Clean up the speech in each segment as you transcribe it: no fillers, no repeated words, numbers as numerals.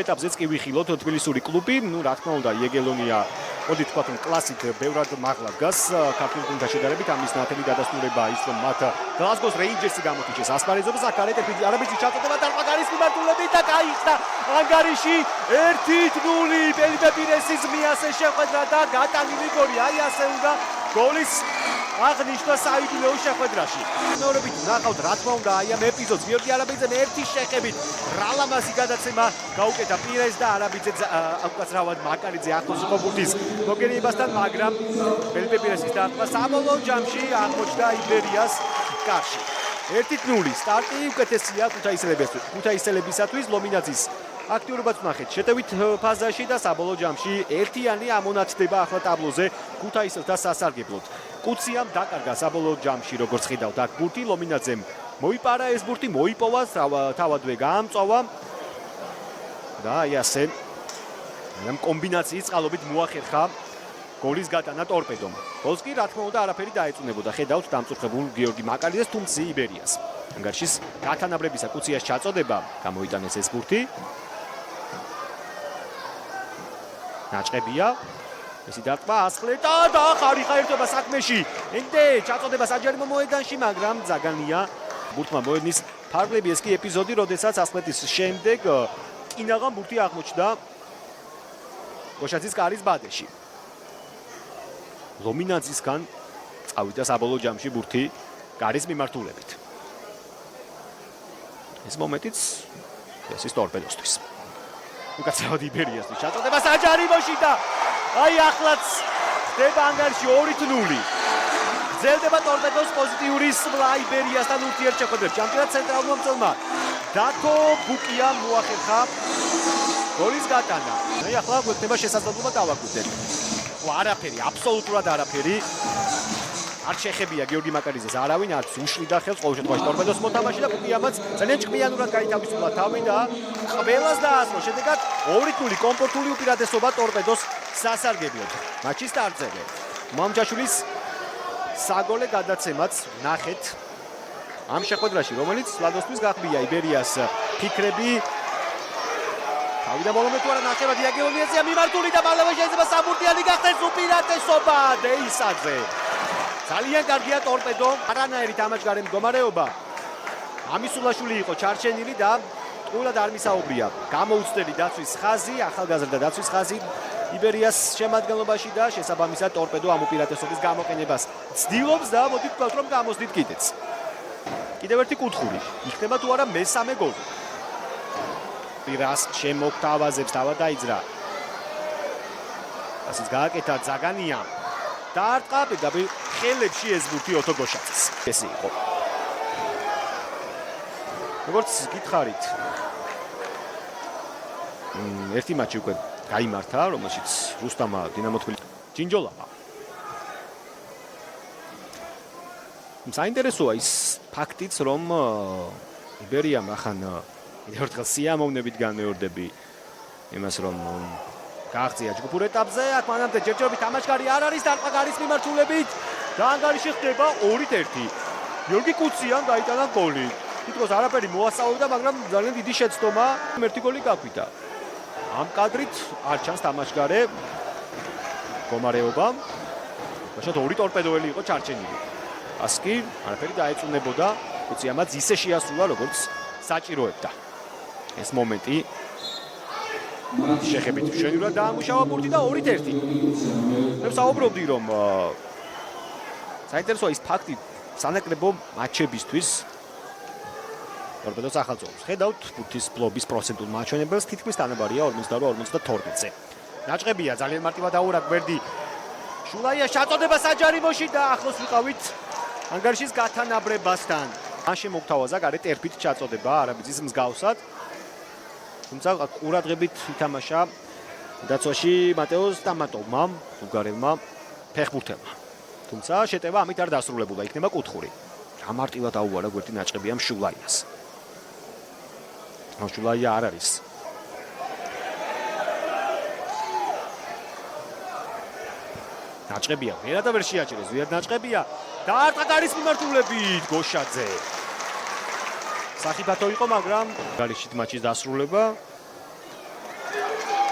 ეტაპზეც კი ვიხილოთ თბილისური კლუბი, რა თქმა უნდა, იეგელონია მოდი თქვათ კლასით ბევრად მაღლა დგას ქართულ გუნდთან შედარებით, ამის ნათელი დადასტურებაა ის, რომ მათ გლაზგოს რეინჯერსი გამოთიჩეს ასპარეზობს, აქ არაბეთის ჩაწოდება ტარყაგარის მიმართულებით და გაიხსნა ანგარიში 1-0 ფელიპე პირესის მიასე შეხვედრა და გატანილი გოლი, აი ასე უნდა გოლის აღნიშნა საიდუმლო შეხვედრაში. მეორობით ნახავთ, რა თქმა უნდა, აი ამ ეპიზოდს გიორგი არაბიძემ ერთი შეყებით რალამაზი გადაცემა გაუკეთა პირეს და არაბიძე უკაცრავად მაკარიძე ახლოს იყო ბურთის მოგერიებასთან, მაგრამ ფელიპე პირესის დარტყმა საბოლოო ჯამში აღმოჩნდა იბერიას კარში. 1-0 სტარტი უკეთესია ქუთაისელებისათვის, ლომინაძის აქტიურობაც ვნახეთ შეტევით ფაზაში და საბოლოო ჯამში ერთიანი ამონათდება ახლა ტაბლოზე ქუთაისელთა სასარგებლოდ. კუციამ დაკარგა საბოლოო ჯამში, როგორც ხედავთ, აქ ბურთი ლომინაძემ მოიპარა ეს ბურთი, მოიპოვა, თავადვე გაამწვა და აი ასე ამ კომბინაციის წყალობით მოახერხა გოლის გატანა ტორპედომ. გოლს კი რა თქმა უნდა არაფერი დაეწუნებოდა, ხედავთ დამწუხრებულ გიორგი მაკარიძეს, თუმცა იბერიას. ანგარიშის გათანაბრებისა კუციას ჩაწოდება გამოიტანეს ეს ბურთი. ნაჭყებია ესი დარტყმა ასხლეტა და ხარიხა ერთობა საქმეში. ენდე ჩაწოდება საჯარიმო მოედანში, მაგრამ ზაგანია ბურთმა მოედნის ფარგლები. ეს კი ეპიზოდი, როდესაც ასხლეტის შემდეგ კინაღამ ბურთი აღმოჩნდა გოშაძის კარის ბადეში. ლომინაძისგან წავიდა საბოლოო ჯამში ბურთი კარის მიმართულებით. ეს მომენტიც ესის ტორპედოსთვის. უკაცრავად იბერიასთვის ჩაწოდება საჯარიმოში და აი ახლაც ხდება ანგარიში 2-0. გრძელდება ტორპედოს პოზიტიური სვლა იბერიასთან ურთიერთშეხვედრებში. ამჯერად ცენტრალურმა მწვრთნელმა დათო ბუკია მოახერხა გოლის გატანა. აი ახლა გვექნება შესაძლებლობა დავაკვირდეთ. არაფერი, აბსოლუტურად არაფერი. არ შეხებია გიორგი მაკარიძეს არავინ, არც უშლიდა ხელს ყოველ შემთხვევაში ტორპედოს მოთამაში და ბუკიამაც ძალიან ჭკვიანურად გაითავისუფლა თავი და ყველას დაასრულა. შედეგად 2-0 კომფორტული უპირატესობა ტორპედოს სასარგებლოდ. მატჩის სტარტზე მამჯაშვილის საგოლე გადაცემაც ნახეთ ამ შეხვედრაში, რომელიც ლადოსთვის გახბია იბერიას ფიქრები. თავიდან ბოლომდე თუ არა ნახევრად იაგელონიაზეა მიმართული და მალევე შეიძლება საბურთიანი გახდეს უპირატესობა დეისაძე. ძალიან კარგია ტორპედო, არანაირი თამაშგარე მდგომარეობა. ამისულაშვილი იყო ჩარჩენილი და ტყუილად არ მისაუბრია. გამოუცდელი დაცვის ხაზი, ახალგაზრდა დაცვის ხაზი იბერიას შემადგენლობაში და შესაბამისად ტორპედო ამ უპირატესობის გამოყენებას ცდილობს და მოდი ვთქვათ, რომ გამოსდით კიდეც. კიდევ ერთი კუთხური. იქნება თუ არა მესამე გოლი. პირას შემოგთავაზებს თავად დაიძრა. ასეც გააკეთა ზაგანია. დაარტყა პირდაპირ ხელებში ეს ბურთი ოთო გოშაძეს. ეს იყო. როგორც გითხარით, ერთი მატჩი უკვე გაიმართა, რომელშიც რუსტამა დინამო თბილისი ჯინჯოლავა. საინტერესოა ის ფაქტიც, რომ იბერიამ ახან კიდევ ერთხელ სიამოვნებით განმეორდები იმას, რომ გააღწია ჯგუფურ ეტაპზე, აქ მანამდე ჯერჯერობით თამაშგარი არ არის, დარტყმა გარის მიმართულებით და ანგარიში ხდება 2-1. გიორგი კუციამ გაიტანა გოლი. თითქოს არაფერი მოასწავლიდა, მაგრამ ძალიან დიდი შეცდომა, ერთი გოლი გაგვიდა. ამ კადრით არ ჩანს თამაშგარე მდგომარეობა. მაშინ 2 ტორპედოელი იყო ჩარჩენილი. ას კი არაფერი დაეწუნებოდა, კუციამაც ისე შეასრულა, როგორც საჭიროებდა. ეს მომენტი შეხებით მშვენივრად დაამუშავა ბურთი და 2-1. მე ვსაუბრობდი, რომ საინტერესოა ის ფაქტი სანაკრებო მატჩებისთვის ტორპედოს ახალწოდებს. ხედავთ ბურთის ფლობის პროცენტულ მაჩვენებელს, თითქმის თანაბარია 48-52-ზე. ნაჭყებია ძალიან მარტივად აურა გვერდი. შულაია ჩაწოდება საჯარიმოში და ახლოს ვიყავით ანგარიშის გათანაბრებასთან. მან შემოგთავაზა გარეთ ერფით ჩაწოდება არაბიძის მსგავსად. თუმცა ყურადღებით ითამაშა დაცვაში მატეოს ტამატოვმა, ბულგარელმა ფეხბურთელმა. თუმცა შეტევა ამით არ დასრულებულა, იქნება კუთხური. რა მარტივად აუარა გვერდი ნაჭყებია შულაიას. შულაია არ არის. ნაჭყებია ვერა და ვერ შეაჭერეს, ვერა ნაჭყებია დაარტყა გარის მიმართულებით გოშაძე. სახიფათო იყო, მაგრამ გალიშით მატჩის დასრულება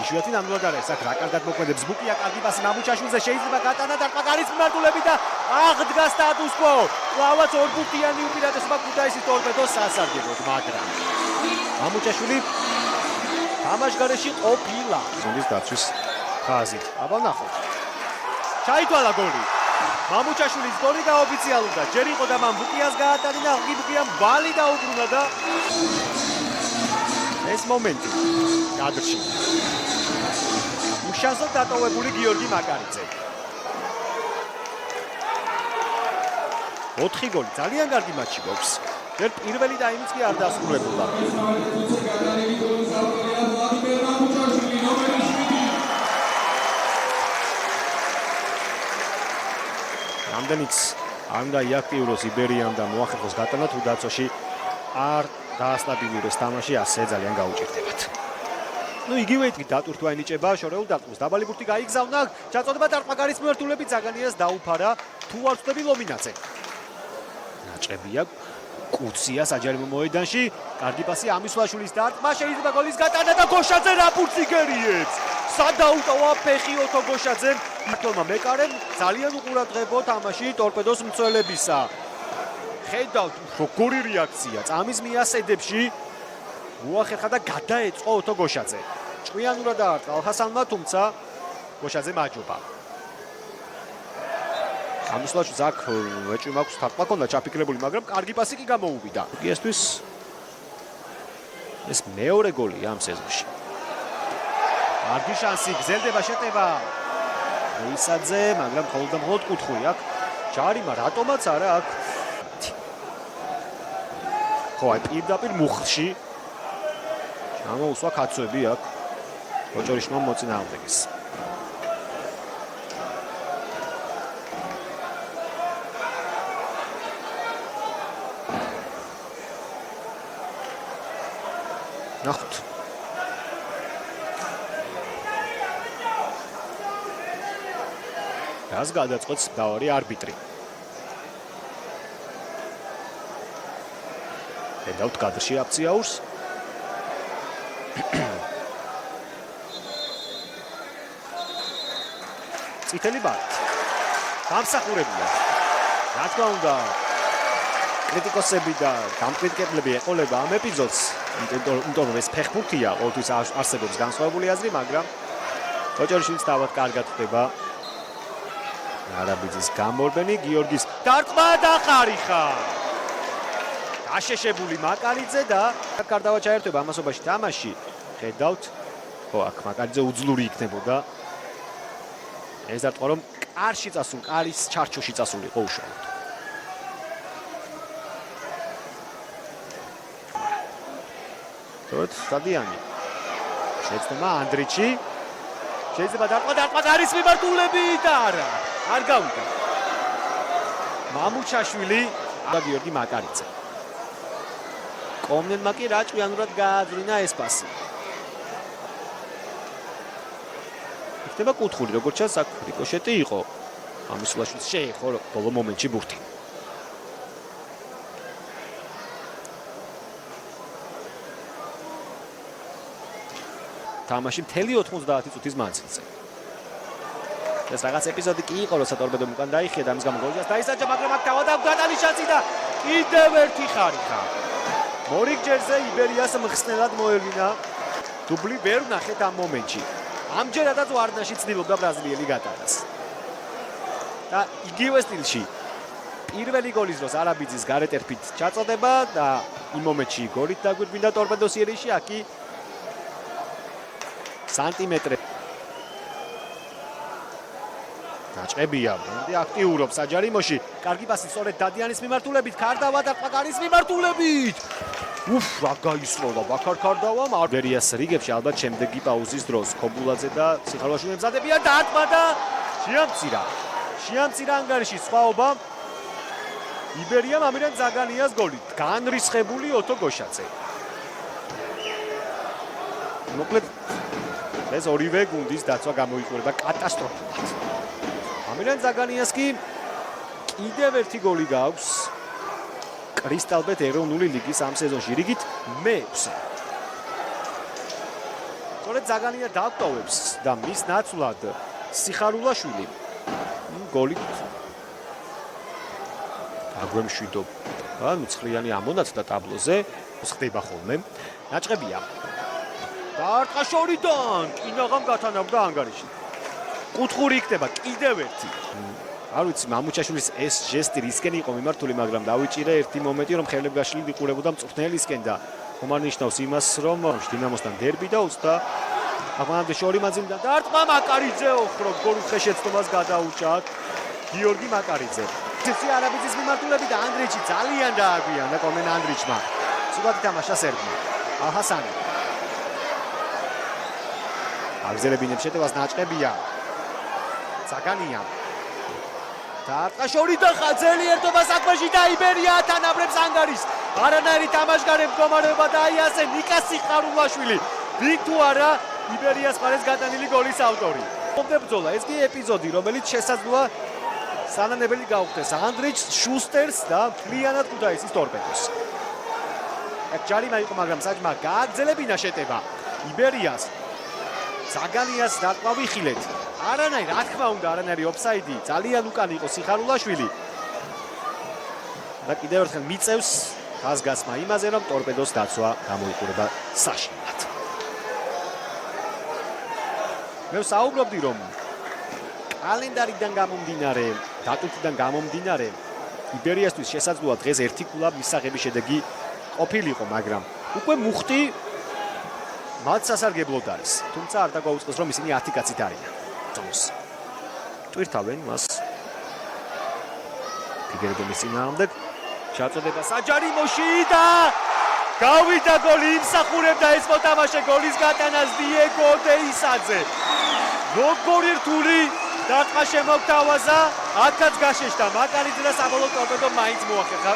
იშვიათი ნამდვილად არის აქ რა კარგად მოქმედებს ბუკია კარგი პასი მამუჩაშვილზე შეიძლება გატანა დარტყმაკარის მიმართულებით და აღდგა სტატუს-კვო კლავაც ორბურთიანი უპირატესობა ქუთაისის ტორპედოს სასარგებლოდ მაგრამ მამუჩაშვილი თამაშგარეში ყოფილა ზონის დაცვის ხაზით აბა ნახოთ ჩაითვალა გოლი მამუჩაშვილის გოლი გაოფიციალურდა ჯერ იყო და მან ბუკიას გაატანა ბუკიამ ბალი დაუბრუნა და ეს მომენტი კადრში უშანსოდ დატოვებული გიორგი მაკარიძე 4 გოლი ძალიან კარგი მატჩი გვაქვს ჯერ პირველი ტაიმიც კი არ დასრულებულა რამდენიც არ უნდა იაქტიუროს იბერიამ და მოახერხოს გატანა თუ დაცვაში არ დაასტაბილურეს თამაში ასე ძალიან გაუჭირდებათ. ნუ იგივე დატურთვა ენიჭება შორეულ დატყმას. დაბალი ბურთი გაიგზავნა, ჩაწოდება დარტყმაკარის მიმართულებით ზაგანიას დაუფარა თუ არ ვწდები ლომინაძე. ნაჭრებია კუცია საჯარიმო მოედანში, კარგი პასი ამისვლაშვილის დარტყმა შეიძლება გოლის გატანა და გოშაძე რა ფურცი გერიებს. სადაუტოვა ფეხი ოთო გოშაძემ. მართლმა მეკარემ ძალიან უყურადღებო თამაში ტორპედოს მცველებისა. ხედავთ როგორი რეაქცია წამის მიასედებში მოახერხა და გადაეწყო ოთო გოშაძე ჭვიანურად დაარტყა ალხასანმა თუმცა გოშაძე მაჯობა ამისვლაშვილს აქ ეჭვი მაქვს თარტყმა ქონდა ჩაფიქრებული მაგრამ კარგი პასი კი გამოუვიდა ესთვის ეს მეორე გოლი ამ სეზონში კარგი შანსი გრძელდება შეტევა ისაძე მაგრამ მხოლოდ კუთხური აქ ჯარიმა რატომაც არა აქ ხო აი პირდაპირ მუხლში ჩამოუსვა კაცოები აქ ოჭორიშმა მოწინააღმდეგეს ნახოთ რას გადაწყვეტს მთავარი არბიტრი ხედავთ კადრში აფციაურს წითელი ბარით დამსახურებია რა თქმა უნდა კრიტიკოსები და დამკრიტიკებლები ეყოლება ამ ეპიზოდს იმიტომ რომ ეს ფეხბურთია ყოველთვის არსებობს განსხვავებული აზრი მაგრამ ოჭორიშვილს თავად კარგად ხდება არაბიძის გამორბენი გიორგის დარტყმა და ხარიხა აშეშებული მაკარიძე და კარდავა ჩაერთვება ამასობაში თამაში ხედავთ ხო აქ მაკარიძე უძლური იქნებოდა ეს დარტყმა რომ კარში წასულ კარის ჩარჩოში წასულიყო უშუალოდ თორედ სტადიონი შეცდომა ანდრიჩი შეიძლება დარტყმა კარის მიმართულებით არა არ გავიდა მამუჩაშვილი და გიორგი მაკარიძე კომნენმა კი რა ჭვიანურად გააძვლინა ეს პასი. იქნება კუთხური, როგორც ჩანს, აქ რიკოშეტი იყო. ამისვლაშვილს შეეხო ბოლო მომენტში ბურთი. თამაში მთელი 90 წუთის მანძილზე. ეს რაღაც ეპიზოდი კი იყო, როცა ტორპედომ უკან დაიხია და ამის გამო გოლს დაისაჯა, მაგრამ აქ თავად გატანის შანსი და კიდევ ერთი ხარიხა. მორიგჯერზე იბერიას მხსნელად მოევლინა დუბლი ვერ ნახეთ ამ მომენტში ამჯერადაც ვარნაში ცდილობდა ბრაზილიელი გატანას და იგივე სტილში პირველი გოლის დროს არაბიძის გარეთ ერფით ჩაწოდება და იმ მომენტში გოლით დაგვირგვინდა ტორპედოს სერიაში აკი სანტიმეტრე დაჭებია ბონდი აქტიურობს საჯარიმოში კარგი პასი სწორედ დადიანის მიმართულებით კარდავა და ყაკარის მიმართულებით უფ რა გაისროლა ბაქარ კარდავამ არბერიას რიგებში ალბათ შემდეგი პაუზის დროს ქობულაძე და სიხარვაშვილი ემზადებიან და ატმა და შეამცირა ანგარიში სხვაობა იბერიამ ამირან ზაგანიას გოლით განრისხებული ოთო გოშაძე მოკლედ ეს ორივე გუნდის დაცვა გამოიყურება კატასტროფულად ამირან ზაგანიას კი კიდევ ერთი გოლი გააქვს კრისტალბეთ ეროვნული ლიგის ამ სეზონში რიგით მე6 სწორედ ზაგანია დაგვტოვებს და მის ნაცვლად სიხარულაშვილი გოლი აგვემშვიდობა მცხრიანი ამონაცდა ტაბლოზე ხდება ხოლმე ნაჭყებია დარტყაშორიდან კინაღამ გათანაბრდა ანგარიში კუთხური იქნება კიდევ ერთი არ ვიცი მამუჩაშვილის ეს ჟესტი რისკენ იყო მიმართული მაგრამ დავიჭირე ერთი მომენტი რომ ხელებგაშილი ვიყურებოდა მწვრთნელისკენ და ხომ არ ნიშნავს იმას რომ დინამოსთან დერბი და უცდა აღმანამდე შორი მანძილიდან დარტყმა მაკარიძე ოხრობ გოლუხე შეცდომას გადაუჭათ გიორგი მაკარიძე ციცი არაბიძის მიმართულები და ანდრიჩი ძალიან დააგვიანდა კომენ ანდრიჩმა სულად ითამაშა სერბმა ალჰასანი აგზელებინებს შეტევას ნაჭყებია ზაგანია დარტყაშორიდან ხაძელი ერთობა საქმეში და იბერია ათანაბრებს ანგარის არანაირი თამაშგარე მდგომარეობა და აი ასე ნიკა სიხარულაშვილი ვინ თუ არა იბერიას მხარეს გატანილი გოლის ავტორი მომდებრძოლა ეს კი ეპიზოდი რომელიც შესაძლოა სანანებელი გაუხდეს ანდრიჩს შუსტერს და მთლიანად ქუთაისის ტორპედოს ეს ჯარიმა იყო მაგრამ საჭმა გააგზელებინა შეტევა იბერიას ზაგანიას დარტყმა ვიხილეთ არანაირი რა თქმა უნდა არანაირი ოფსაიდი ძალიან უკან იყო სიხარულაშვილი და კიდევ ერთხელ მიწევს გასგასმა იმაზე რომ ტორპედოს დაცვა გამოიყურება საშინლად მე ვსაუბრობდი რომ კალენდარიდან გამომდინარე დატვირთვიდან გამომდინარე იბერიასთვის შესაძლოა დღეს ერთი ქულა მისაღების შედეგი ყოფილიყო მაგრამ უკვე მუხტი მათ სასარგებლოდ არის თუმცა არ დაგვაუწყოს რომ ისინი 10 კაცით არიან ძოს ტვირთავენ მას ფიგერდომის წინააღმდეგ ჩაწოდება საჯარიმოში და გავიდა გოლი იმსახურებდა ეს მოთამაშე გოლის გატანას დიეგო დეისაძე როგორი რთული დარტყმა შემოგთავაზა 10-კაც გაშეშდა მაკარიძე და საბოლოო ტორპედო მაინც მოახერხა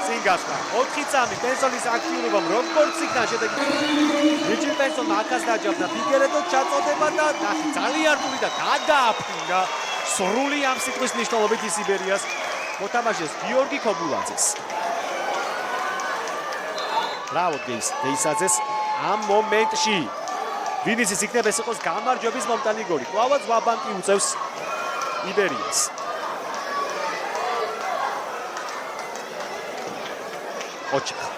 წინ გასვლა 4-3 პენსონის აქტიურობამ როგორც იქნა შედეგი ვიჯი პენსონმა აკას დაჯავდა ფიგერედო ჩაწოდება და ძალიან რთული და გადააფრინდა სრული ამ სიტყვის მნიშვნელობით ის იბერიას მოთამაშეს გიორგი ქობულაძეს ბრავო დეისაძეს ამ მომენტში ვინიცის იქნება ეს იყოს გამარჯვების მომტანი გოლი კვლავაც ვაბანკი უწევს იბერიას ოჩახა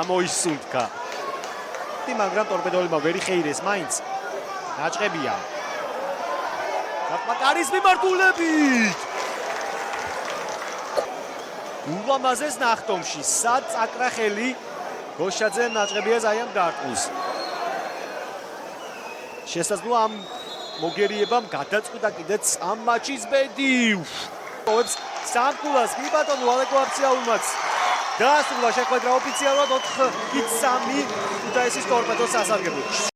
ამოისუნთქა მაგრამ ტორპედოლებმა ვერ იხეირეს მაინც ნაჭყებია მაკარის მიმართულებით ულამაზეს ნახტომში სად წაკრა ხელი გოშაძემ ნაჭყებიას აი ამ დარტყმის შესაძლოა ამ მოგერიებამ გადაწყვიტა კიდეც ამ მატჩის ბედი ოვებს სამკულას კი ბატონო ალეკო აფციაულმაც დაასრულა შეხვედრა ოფიციალურად 4-3 ქუთაისის ტორპედოს სასარგებლოდ